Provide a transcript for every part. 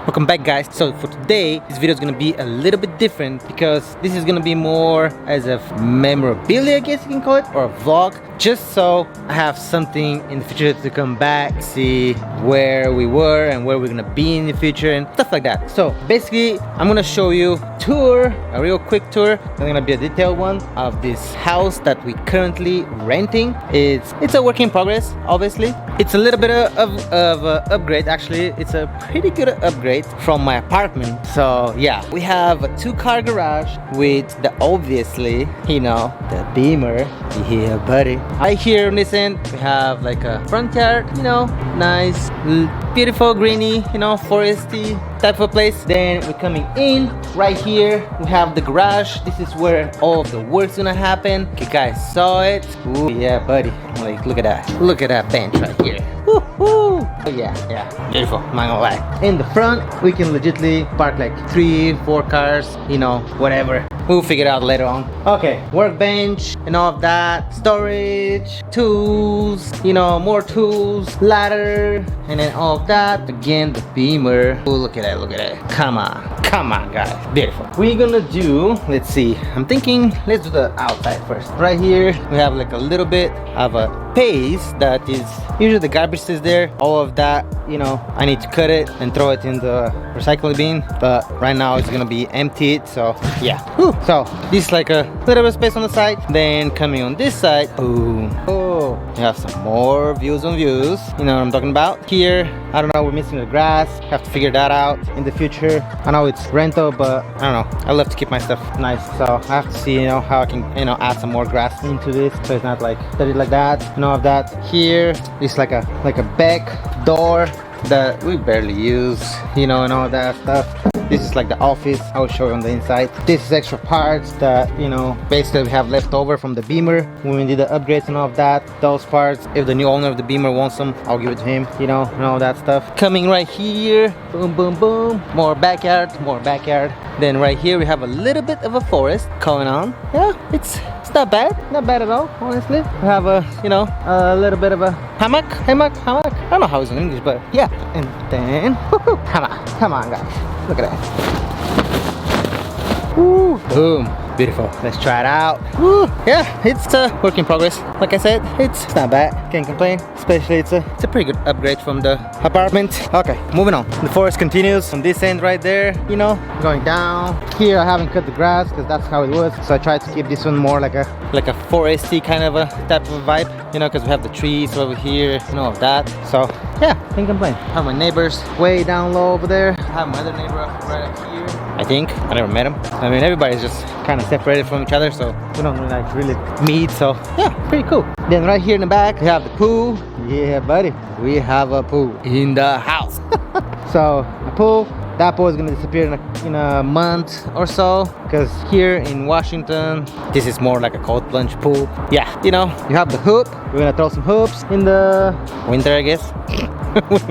Welcome back, guys. So for today, this video is gonna be a little bit different because this is gonna be more as a memorabilia, I guess you can call it, or a vlog, just so I have something in the future to come back, see where we were and where we're gonna be in the future and stuff like that. So basically, I'm gonna show you a real quick tour. It's gonna be a detailed one of this house that we currently renting. It's a work in progress, obviously. It's a little bit of a upgrade. Actually, it's a pretty good upgrade from my apartment. So yeah, we have a 2-car garage with the obviously, you know, the Beamer. Yeah, buddy. Right here on this end, we have like a front yard, you know, nice, beautiful, greeny, you know, foresty type of place. Then we're coming in right here. We have the garage. This is where all of the work's gonna happen. Okay, guys, saw it. Ooh, yeah, buddy. Like, look at that. Look at that bench right here. Woohoo! Oh, yeah, beautiful. I'm not gonna lie. In the front, we can legitimately park like 3-4 cars, you know, whatever. We'll figure it out later on. Okay, workbench and all of that. Storage, tools, you know, more tools, ladder, and then all of that. Again, the Beamer. Oh, look at that, look at that. Come on, guys. Beautiful. We're gonna do, let's see. I'm thinking, let's do the outside first. Right here, we have like a little bit of a space that is, usually the garbage is there. All of that, you know, I need to cut it and throw it in the recycling bin. But right now it's gonna be emptied, so yeah. Whew. So this is like a little bit of space on the side. Then coming on this side, oh, you have some more views on views. You know what I'm talking about? Here, I don't know, we're missing the grass. Have to figure that out in the future. I know it's rental, but I don't know. I love to keep my stuff nice, so I have to see, you know, how I can, you know, add some more grass into this, so it's not like dirty like that. And all of that. Here, it's like a back door that we barely use, you know, and all that stuff. This is like the office. I'll show you on the inside. This is extra parts that, you know, basically we have left over from the Beamer when we did the upgrades and all of that. Those parts, if the new owner of the Beamer wants them, I'll give it to him, you know, and all that stuff. Coming right here, boom, boom, boom, more backyard. Then right here we have a little bit of a forest going on. Yeah, it's not bad at all, honestly. We have a, you know, a little bit of a hammock. I don't know how it's in English, but yeah. And then, come on, guys, look at that. Woo, boom, beautiful. Let's try it out. Woo, yeah, it's a work in progress. Like I said, it's not bad. Can't complain. Especially it's a pretty good upgrade from the apartment. Okay, moving on. The forest continues on this end right there. You know, going down. Here I haven't cut the grass because that's how it was. So I tried to keep this one more like a foresty kind of a type of a vibe. You know, because we have the trees over here and all of that. So yeah, can't complain. I have my neighbors way down low over there. I have my other neighbor right up here. I think I never met him. I mean, everybody's just kind of separated from each other, so we don't really meet. So yeah, pretty cool. Then right here in the back we have the pool. Yeah, buddy, we have a pool in the house. So a pool. That pool is gonna disappear in a month or so, because here in Washington this is more like a cold plunge pool. Yeah, you know, you have the hoop. We're gonna throw some hoops in the winter, I guess. when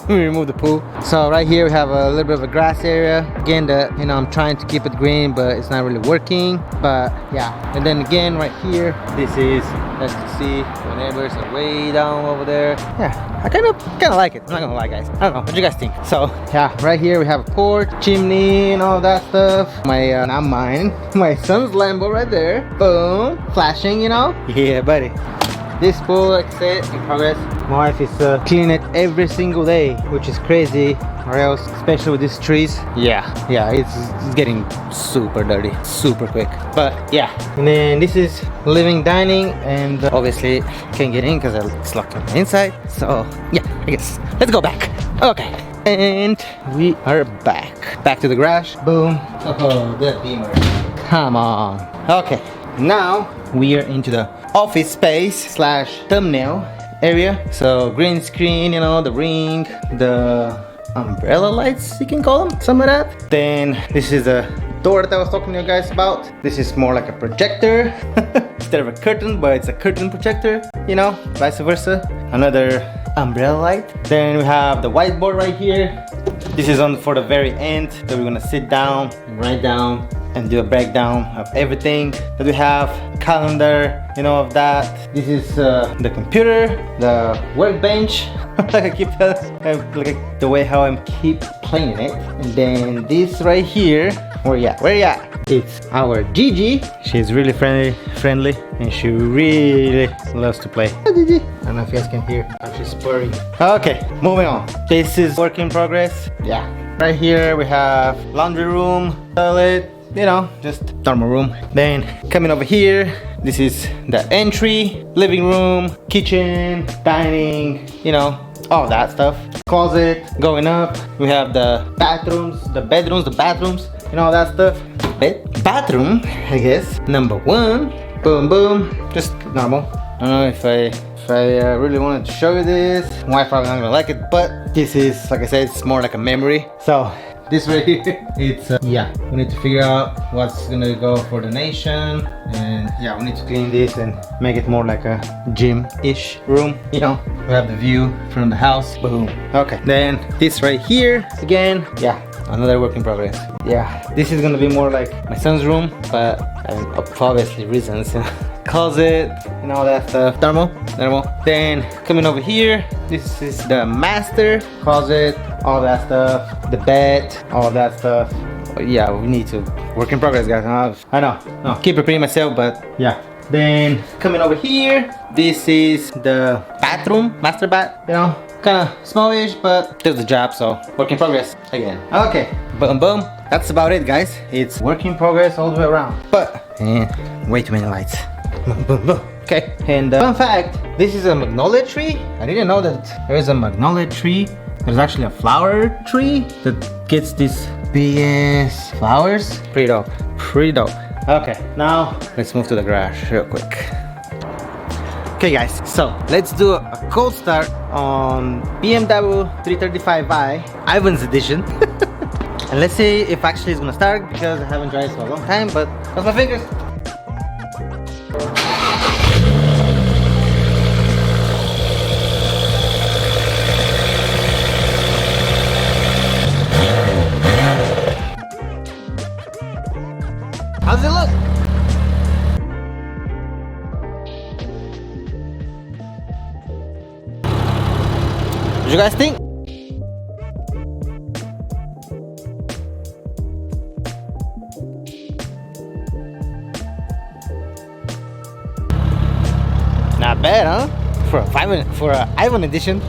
we remove the pool. So right here we have a little bit of a grass area. Again, you know, I'm trying to keep it green, but it's not really working. But yeah, and then again right here, this is, as you see, my neighbors are way down over there. Yeah, I kind of like it. I'm not gonna lie, guys. I don't know, what do you guys think? So yeah, right here we have a porch, chimney, and all that stuff. My not mine, my son's Lambo right there. Boom, flashing, you know. Yeah, buddy. This pool, like I said, in progress. My wife is cleaning it every single day, which is crazy, or else, especially with these trees. Yeah, it's getting super dirty, super quick. But yeah, and then this is living, dining, and obviously can't get in because it's locked on the inside. So yeah, I guess let's go back. Okay, and we are back to the garage. Boom. Oh, the Beamer. Come on. Okay, now we are into the office space / thumbnail area. So green screen, you know, the ring, the umbrella lights, you can call them, some of that. Then this is a door that I was talking to you guys about. This is more like a projector instead of a curtain, but it's a curtain projector, you know, vice versa. Another umbrella light. Then we have the whiteboard right here. This is on for the very end that we're gonna sit down and write down and do a breakdown of everything that we have, calendar, you know, of that. This is the computer, the workbench. Like I keep like the way how I keep playing it. And then this right here, where you at? It's our Gigi. She's really friendly, and she really loves to play. Hi, Gigi. I don't know if you guys can hear how she's purring. Okay, moving on. This is work in progress. Yeah. Right here we have laundry room, toilet, you know, just normal room. Then coming over here, this is the entry, living room, kitchen, dining, you know, all that stuff. Closet. Going up, we have the bathrooms, the bedrooms, the bathrooms, and all that stuff. Bathroom, I guess, number one. Boom, boom, just normal. I don't know if I really wanted to show you this. Wife probably not gonna like it, but this is, like I said, it's more like a memory. So this right here, it's yeah, we need to figure out what's gonna go for donation, and yeah, we need to clean this and make it more like a gym-ish room, you know. We have the view from the house. Boom. Okay, then this right here again, yeah, another work in progress. Yeah, this is gonna be more like my son's room, but for obviously reasons. Closet and all that stuff. Normal. Then coming over here, this is the master closet, all that stuff, the bed, all that stuff. Yeah, we need to work in progress, guys. I know, no, keep repeating myself, but yeah. Then coming over here, this is the bathroom, master bath, you know, kind of smallish, but does the job, so work in progress again. Okay, boom, boom. That's about it, guys. It's work in progress all the way around, but way too many lights. Okay, and fun fact, this is a magnolia tree. I didn't know that there is a magnolia tree. There's actually a flower tree that gets these big ass flowers. Pretty dope, pretty dope. Okay, now let's move to the garage real quick. Okay guys, so let's do a cold start on BMW 335i Ivan's edition. And let's see if actually it's gonna start, because I haven't tried it for a long time, but cross my fingers. How's it look? What do you guys think? Not bad, huh? For a Ivan edition.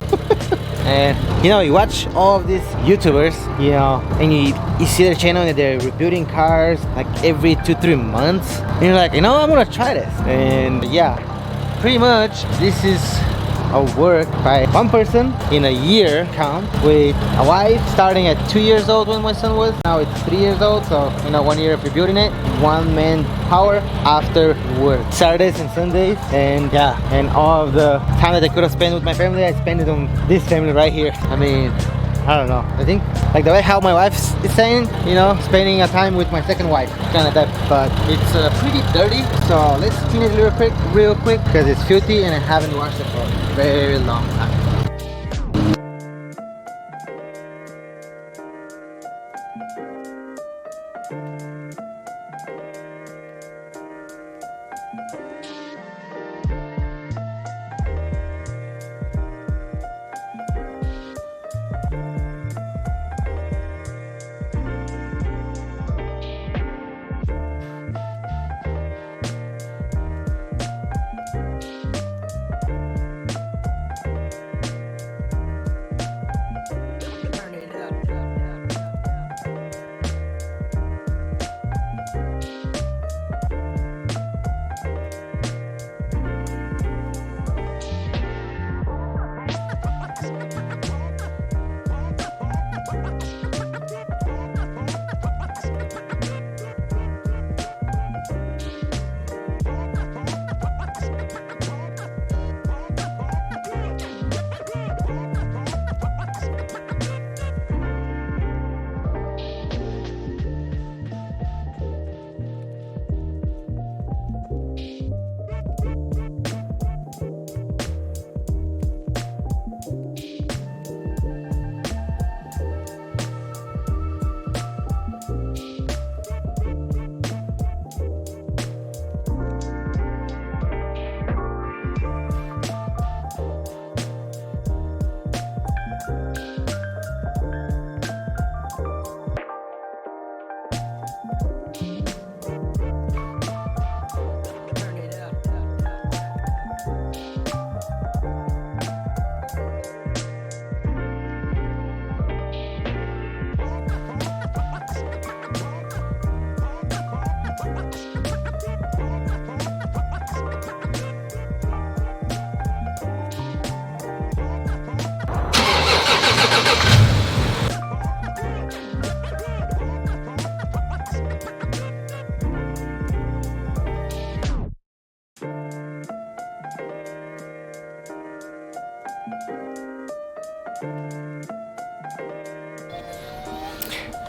And you know, you watch all of these YouTubers, you know, and you see their channel and they're rebuilding cars like every 2-3 months, and you're like, you know, I'm gonna try this. And yeah, pretty much this is a work by one person in a year count, with a wife starting at 2 years old when my son was. Now it's 3 years old, so you know, 1 year of rebuilding it. One man power after work, Saturdays and Sundays. And yeah, and all of the time that I could have spent with my family, I spent it on this family right here. I mean, I don't know, I think like the way how my wife is saying, you know, spending a time with my second wife, kind of that. But it's pretty dirty, so let's clean it real quick, because it's filthy and I haven't washed it for a very long time.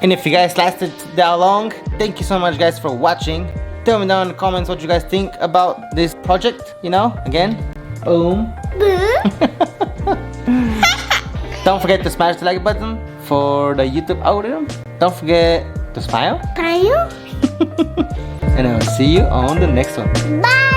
And if you guys lasted that long, thank you so much guys for watching. Tell me down in the comments what you guys think about this project, you know, again. Boom. Don't forget to smash the like button for the YouTube algorithm. Don't forget to smile. Smile. And I'll see you on the next one. Bye.